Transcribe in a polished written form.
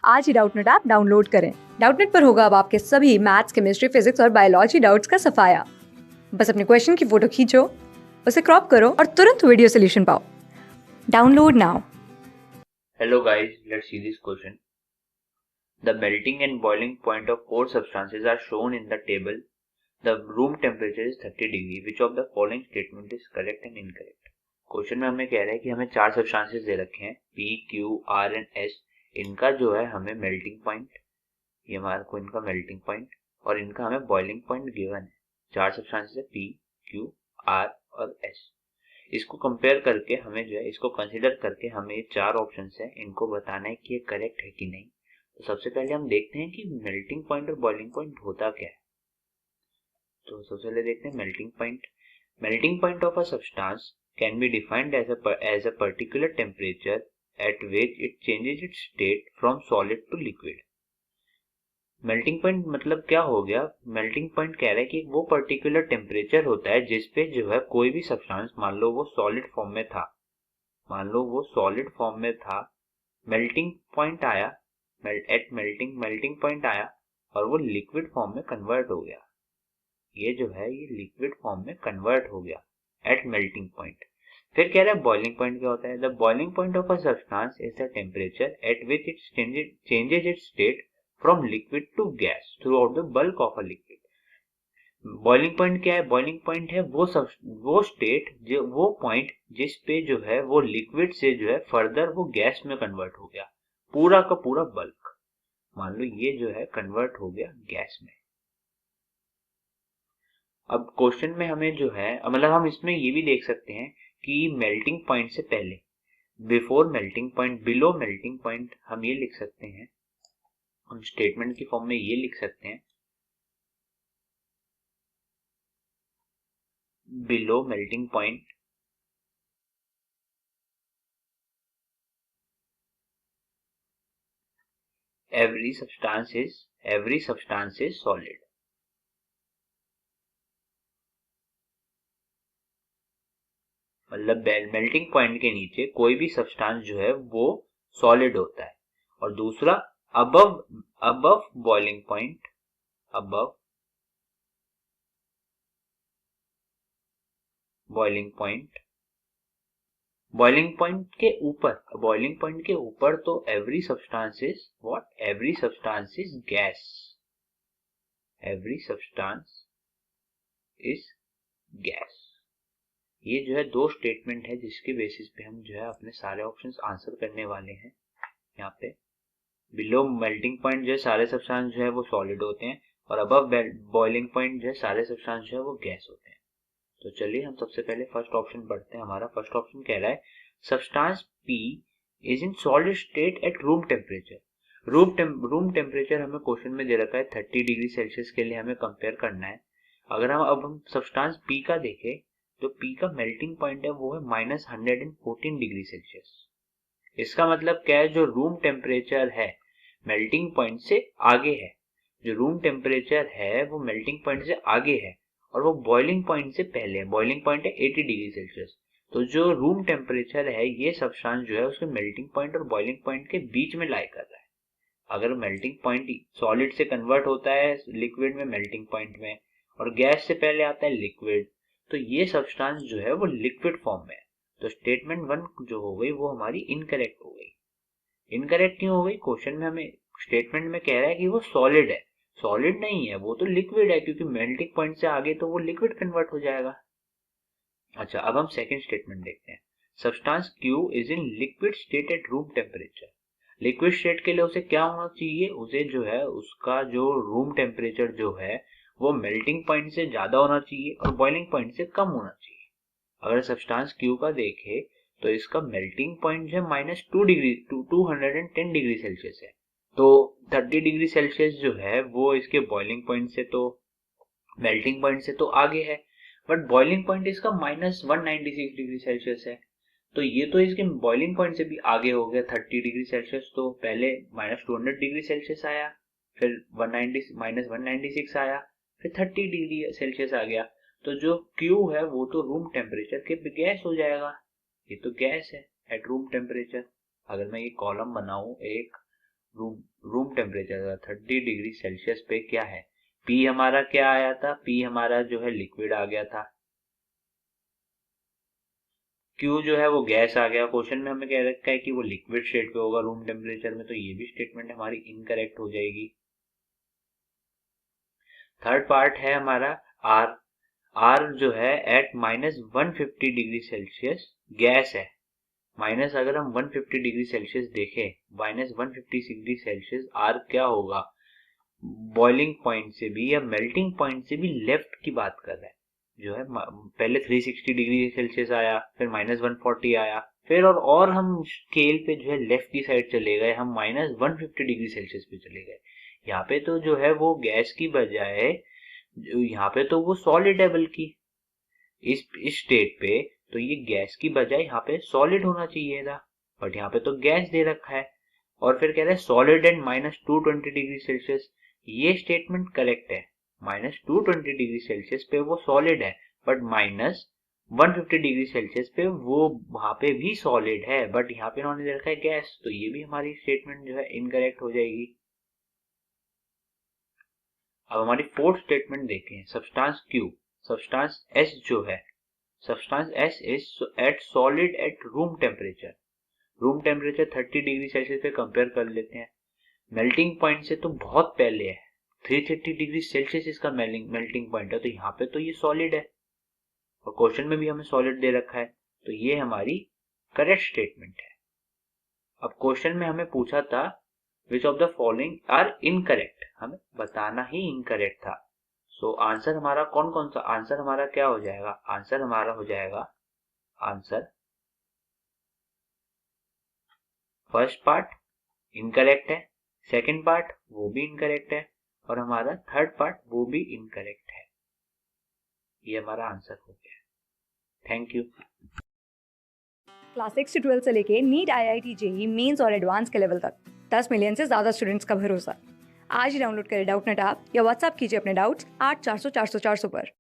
आज ही Doubtnut app download करें। Doubtnut पर होगा अब आपके सभी मैथ्स, केमिस्ट्री, फिजिक्स और बायोलॉजी डाउट्स का सफाया। बस अपने क्वेश्चन की फोटो खींचो, उसे क्रॉप करो और तुरंत वीडियो सोल्यूशन पाओ। Download now. Hello guys, let's see this question. The melting and boiling point of four substances are shown in the table. The room temperature is 30 degree. Which of the following statement is correct and incorrect? Question में हमें कह रहा है कि हमें चार substances दे रखे हैं P, Q, R and S। इनका जो है हमें मेल्टिंग पॉइंट, ये हमारे को इनका मेल्टिंग पॉइंट और इनका हमें बॉइलिंग पॉइंट गिवन है। चार सब्सटेंसेस है P, Q, R और S। इसको कंपेयर करके हमें जो है, इसको कंसीडर करके हमें ये चार ऑप्शंस है, इनको बताना है कि ये करेक्ट है कि नहीं। तो सबसे पहले हम देखते हैं कि मेल्टिंग पॉइंट और बॉइलिंग पॉइंट होता क्या है। तो सबसे पहले देखते हैं melting point. Melting point of a substance can be defined as a particular temperature at which it changes its state from solid to liquid. Melting point मतलब क्या हो गया? मेल्टिंग पॉइंट कह रहा है कि वो पर्टिकुलर टेम्परेचर होता है जिसपे जो है कोई भी सब्सटेंस, मान लो वो सॉलिड फॉर्म में था, मेल्टिंग पॉइंट आया, मेल्टिंग पॉइंट आया और वो लिक्विड फॉर्म में कन्वर्ट हो गया। ये जो है ये लिक्विड फॉर्म में कन्वर्ट हो गया एट मेल्टिंग पॉइंट। फिर कह रहा है बॉइलिंग पॉइंट क्या होता है? The boiling point of a substance is the temperature at which it changes its state from liquid to gas throughout the bulk of a liquid. Boiling point क्या है? Boiling point है वो state, जो वो point जिस पे जो है वो लिक्विड से जो है फर्दर वो गैस में कन्वर्ट हो गया, पूरा का पूरा बल्क। मान लो ये जो है कन्वर्ट हो गया गैस में। अब क्वेश्चन में हमें जो है, मतलब हम इसमें ये भी देख सकते हैं कि मेल्टिंग पॉइंट से पहले, before melting point, below melting point, हम ये लिख सकते हैं, हम स्टेटमेंट की फॉर्म में ये लिख सकते हैं, below melting point every substance is solid। मतलब मेल्टिंग पॉइंट के नीचे कोई भी सब्सटेंस जो है वो सॉलिड होता है। और दूसरा, above above boiling point, above boiling point, boiling point के ऊपर तो every substance is what? Every substance is gas, every substance is gas. ये जो है दो स्टेटमेंट है जिसके बेसिस पे हम जो है अपने सारे ऑप्शंस आंसर करने वाले हैं। यहाँ पे बिलो मेल्टिंग पॉइंट जो है सारे सब्सटेंस जो है वो सॉलिड होते हैं और अबव बॉइलिंग पॉइंट जो है सारे सब्सटेंस जो है वो गैस होते हैं। तो चलिए हम सबसे पहले फर्स्ट ऑप्शन पढ़ते हैं। हमारा फर्स्ट ऑप्शन कह रहा है substance P is in solid state eight room temperature. Room temperature हमें क्वेश्चन में दे रखा है 30 डिग्री सेल्सियस के लिए हमें कंपेयर करना है। अगर हम सब्सटेंस P का देखें तो P का मेल्टिंग पॉइंट है वो है -114 डिग्री सेल्सियस। इसका मतलब क्या है? जो रूम टेम्परेचर है मेल्टिंग पॉइंट से आगे है, जो रूम टेम्परेचर है वो मेल्टिंग पॉइंट से आगे है और वो बॉइलिंग पॉइंट से पहले है। बॉइलिंग पॉइंट है 80 डिग्री सेल्सियस। तो जो रूम टेम्परेचर है ये सब्सटेंस जो है उसके मेल्टिंग पॉइंट और बॉइलिंग पॉइंट के बीच में लाई कर रहा है। अगर मेल्टिंग पॉइंट सॉलिड से कन्वर्ट होता है लिक्विड में मेल्टिंग पॉइंट में और गैस से पहले आता है लिक्विड, तो ये सब्सटेंस जो है वो लिक्विड फॉर्म में है। तो स्टेटमेंट 1 जो हो गई वो हमारी इनकरेक्ट हो गई। इनकरेक्ट क्यों हो गई? क्वेश्चन में हमें, स्टेटमेंट में कह रहा है कि वो सॉलिड है, सॉलिड नहीं है, वो तो लिक्विड है, क्योंकि मेल्टिंग पॉइंट से आगे तो वो लिक्विड कन्वर्ट हो जाएगा। अच्छा, अब हम सेकंड स्टेटमेंट देखते हैं। Substance Q is in liquid state eight room temperature. Liquid state के लिए उसे क्या होना चाहिए? उसे जो है उसका जो रूम टेम्परेचर जो है वो मेल्टिंग पॉइंट से ज्यादा होना चाहिए और बॉइलिंग पॉइंट से कम होना चाहिए। अगर सब्सटेंस Q का देखे तो इसका मेल्टिंग पॉइंट जो है -210 डिग्री सेल्सियस है। तो 30 डिग्री सेल्सियस जो है वो इसके बॉइलिंग पॉइंट से तो, मेल्टिंग पॉइंट से तो आगे है, बट बॉइलिंग पॉइंट इसका -196 डिग्री सेल्सियस है। तो ये तो इसके बॉइलिंग पॉइंट से भी आगे हो गया 30 डिग्री सेल्सियस। तो पहले -200 डिग्री सेल्सियस आया, फिर -196 आया, फिर 30 डिग्री सेल्सियस आ गया। तो जो Q है वो तो रूम टेम्परेचर के गैस हो जाएगा, ये तो गैस है एट रूम टेम्परेचर। अगर मैं ये कॉलम बनाऊं, एक रूम रूम टेम्परेचर था 30 डिग्री सेल्सियस पे क्या है, पी हमारा क्या आया था, पी हमारा जो है लिक्विड आ गया था, क्यू जो है वो गैस आ गया। क्वेश्चन में हमें कह रखा है कि वो लिक्विड स्टेट पे होगा रूम टेम्परेचर में, तो ये भी स्टेटमेंट हमारी इनकरेक्ट हो जाएगी। थर्ड पार्ट है हमारा आर, आर जो है एट -150 डिग्री सेल्सियस गैस है। माइनस अगर हम 150 डिग्री सेल्सियस देखें, -150 डिग्री सेल्सियस आर क्या होगा, बॉइलिंग पॉइंट से भी या मेल्टिंग पॉइंट से भी लेफ्ट की बात कर रहा है, जो है पहले 360 डिग्री सेल्सियस आया, फिर -140 आया, फिर और हम स्केल पे जो है लेफ्ट की साइड चले गए, हम -150 डिग्री सेल्सियस पे चले गए। यहाँ पे तो जो है वो गैस की बजाय यहाँ पे तो वो सॉलिड है, बल्कि इस स्टेट पे तो ये गैस की बजाय यहाँ पे सॉलिड होना चाहिए था, बट यहाँ पे तो गैस दे रखा है। और फिर कह रहे हैं सॉलिड एंड -220 डिग्री सेल्सियस, ये स्टेटमेंट करेक्ट है। -220 डिग्री सेल्सियस पे वो सॉलिड है, बट -150 डिग्री सेल्सियस पे वो वहां पे भी सॉलिड है, बट यहाँ पे उन्होंने दे रखा है गैस, तो ये भी हमारी स्टेटमेंट जो है इनकरेक्ट हो जाएगी। अब हमारी फोर्थ स्टेटमेंट देखें, सब्सटेंस क्यू, सब्सटेंस एस जो है, substance S is at solid at room temperature, room temperature 30 degree Celsius पे कंपेयर कर लेते हैं, मेल्टिंग पॉइंट से तो बहुत पहले है, 330 डिग्री सेल्सियस इसका मेल्टिंग पॉइंट है, तो यहाँ पे तो ये सॉलिड है और क्वेश्चन में भी हमें सॉलिड दे रखा है, तो ये हमारी करेक्ट स्टेटमेंट है। अब क्वेश्चन में हमें पूछा था which of the following are incorrect, हमें बताना ही इनकरेक्ट था। सो आंसर हमारा कौन कौन सा, आंसर हमारा क्या हो जाएगा, आंसर हमारा हो जाएगा, आंसर फर्स्ट पार्ट इनकरेक्ट है, सेकंड पार्ट वो भी इनकरेक्ट है, और हमारा थर्ड पार्ट वो भी इनकरेक्ट है। ये हमारा आंसर हो गया। Thank you. क्लास 6 से 12 से लेके नीट, IIT, JEE मेंस और एडवांस के लेवल तक 10 मिलियन से ज़्यादा स्टूडेंट्स का भरोसा। आज ही डाउनलोड करें डाउटनेट ऐप या व्हाट्सएप कीजिए अपने डाउट्स 8400 400 400 पर।